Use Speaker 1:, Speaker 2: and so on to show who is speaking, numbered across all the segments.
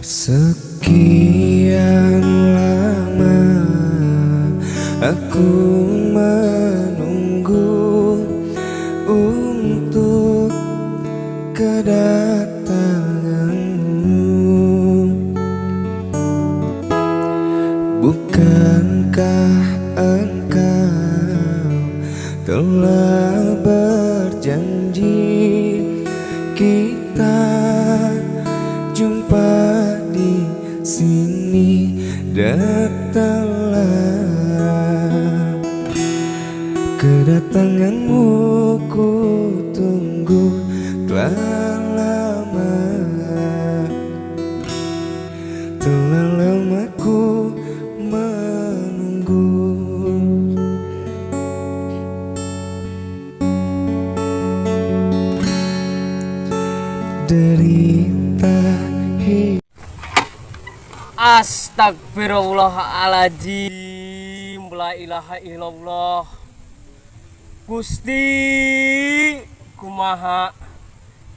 Speaker 1: Sekian lama aku menunggu untuk kedatanganmu. Bukankah engkau telah berjanji kita jumpa di sini? Datanglah, kedatanganmu ku tunggu telah lama ku menunggu. Derita hidup.
Speaker 2: Astagfirullahaladzim, la ilaha illallah. Gusti kumaha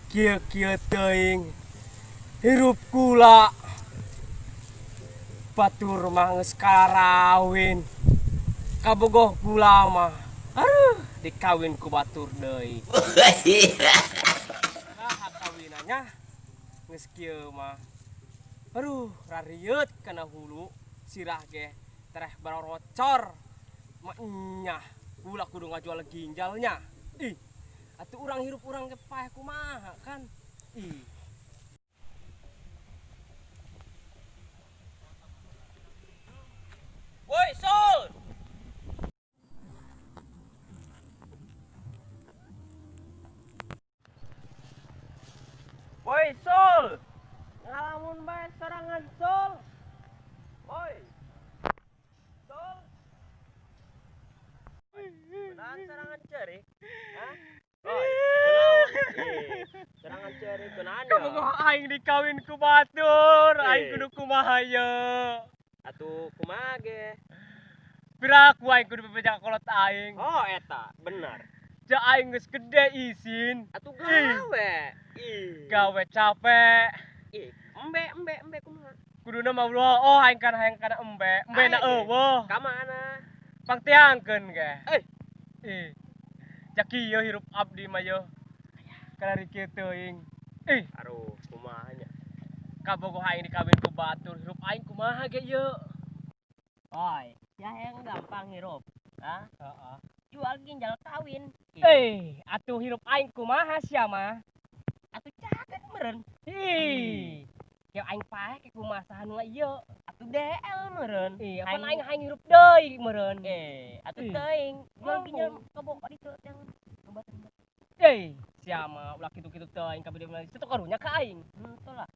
Speaker 2: kieu-kieu teuing hirup kula batur mah geus karawin kabogoh kula mah dikawin ku batur deui. Nah kawinannya geus kieu mah rariut kana hulu sirah ge tereh barorocor maknya ulah kudu ngajual ginjalnya. Ih, atuh urang hirup urang ge paeh kumaha kan? Ih. Woi, Sol. Woi, Sol. Ngalamun bae sorangan, Sol. Woi. Sol. Beneran serangan ceri? Hah? Oi, serangan ceri kenaan ya? Kamu aing dikawin ku batur, aing kudu kumaha ye? Atuh kumaha ge? Piraku aing kudu bebejak kolot aing. Oh eta, bener. Ja aing geus gede izin. Atuh gawe. Gawe capek. Embe kumaha? Kuduna mah oh aing kana hayang kana embe na eueuh. Ka mana? Pangtiangkeun ge. Jak ieu hirup abdi mah yeuh. Kana kieu teuing. Aduh, kumaha nya? Kabogoh aing dikawin ku batur, hirup aing kumaha ge yeuh? Oi, ya hayang gampang hirup. Hah? Heeh. Jual ginjal kawin. Atuh hirup aing kumaha sia mah? Atuh caket meureun. Kieu aing paeh ke kumaha nu ieu? Atuh DL meureun. Pan aing hayang hirup deui meureun. Atuh teuing, jual ginjal kabogoh ditu yang obat-obat. Sia mah ulah kitu-kitu teuing kabede mah situ karunya ka aing. Henteu lah.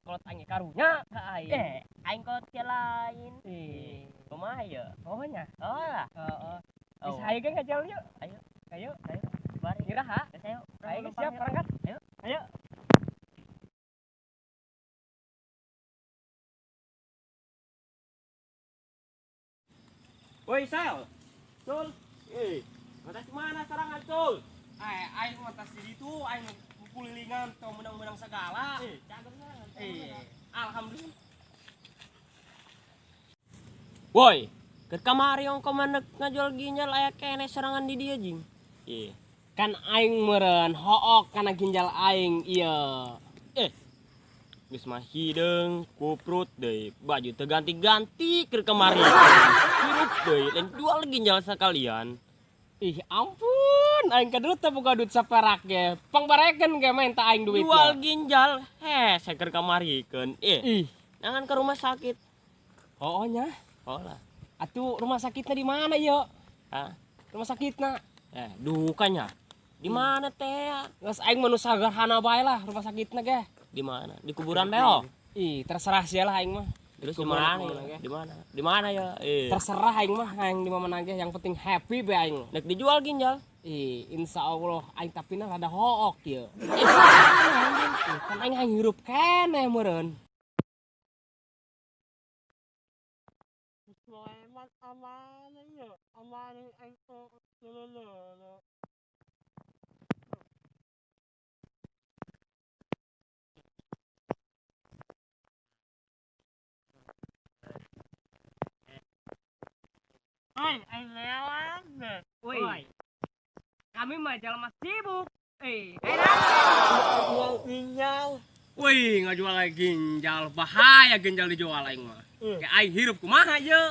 Speaker 2: Kolot aing karunya ka aing. Aing kolot teu lain. Kumaha ye? Oh nya. Oh lah. Heeh. Geus hayu ge ngajal yuk. Ayo. Bari. Iraha? Ayo. Aing siap berangkat. Ayo. Woi, Sal. Sul. Mantas mana serangan, Sul? Aing mantas di ditu, aing kulilingan teu menang-menang segala. Cagem serangan. Alhamdulillah. Woi, keur kamari ongko manek ngajual ginjal aya keneh serangan di dieu jing. Kan aing meureun hook kana ginjal aing ieu. Geus mah hideung, kuprut deui, baju teu ganti-ganti keur kamari. Hirup deui, lain jual ginjal sekalian. Ampun, aing kadut teh boga duit saperak ge. Pangbarekeun ge menta aing duitna. Jual ginjal, hese keur kamarikeun. Jangan ke rumah sakit. Oh nya? Oh lah. Atuh rumah sakitnya di mana yuk? Hah? Rumah sakitnya? Dukanya. Di mana teh? Geus aing mah nu sagarhana bae lah rumah sakitna ge.
Speaker 3: Di mana? Di kuburan Beo.
Speaker 2: Ih, terserah sialah aing mah.
Speaker 3: Terus di
Speaker 2: Kuburan
Speaker 3: mana?
Speaker 2: mana, ge?
Speaker 3: Di mana? Di mana ya?
Speaker 2: Terserah aing mah, aing di mana aja yang penting happy be aing.
Speaker 3: Nek dijual ginjal.
Speaker 2: Ih, insya Allah aing tapi rada hook ya. Kan aing hirup keneh meureun. Woi, kami mah jalan mas sibuk.
Speaker 3: Jual ginjal.
Speaker 2: Wih, ngajual lagi ginjal, bahaya ginjal dijual aing mah. Kayak aing hirup kumaha ye?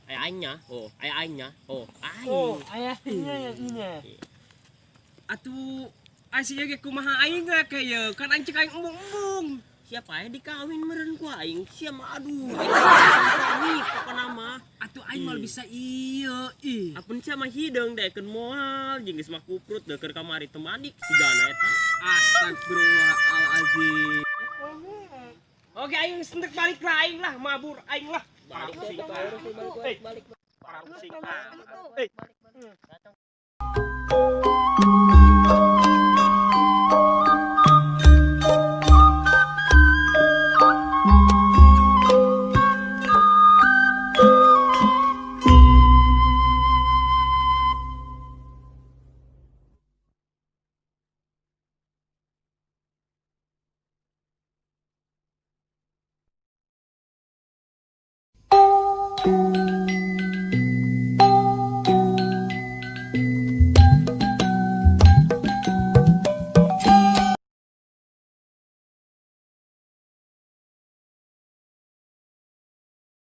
Speaker 3: Ayah aingnya. Oh, ayah aingnya. Oh, aing.
Speaker 2: Oh, ayahnya ya ini. Atuh, asih ge kumaha aing ge kayak kan aing cek aing embung-embung.
Speaker 3: Siapa ya dikawin meren ku aing? Siapa aduh. Aing apa nama?
Speaker 2: Atuh aing mal bisa iya ih.
Speaker 3: Apun siapa hidung deken moal jeung geus mah kuprut deukeun kamari temanik sigana eta.
Speaker 2: Astagfirullahalazim. Oke, aing sentek balik lah aing lah, mabur aing lah.
Speaker 3: Balik sing balik.
Speaker 2: Para pusing.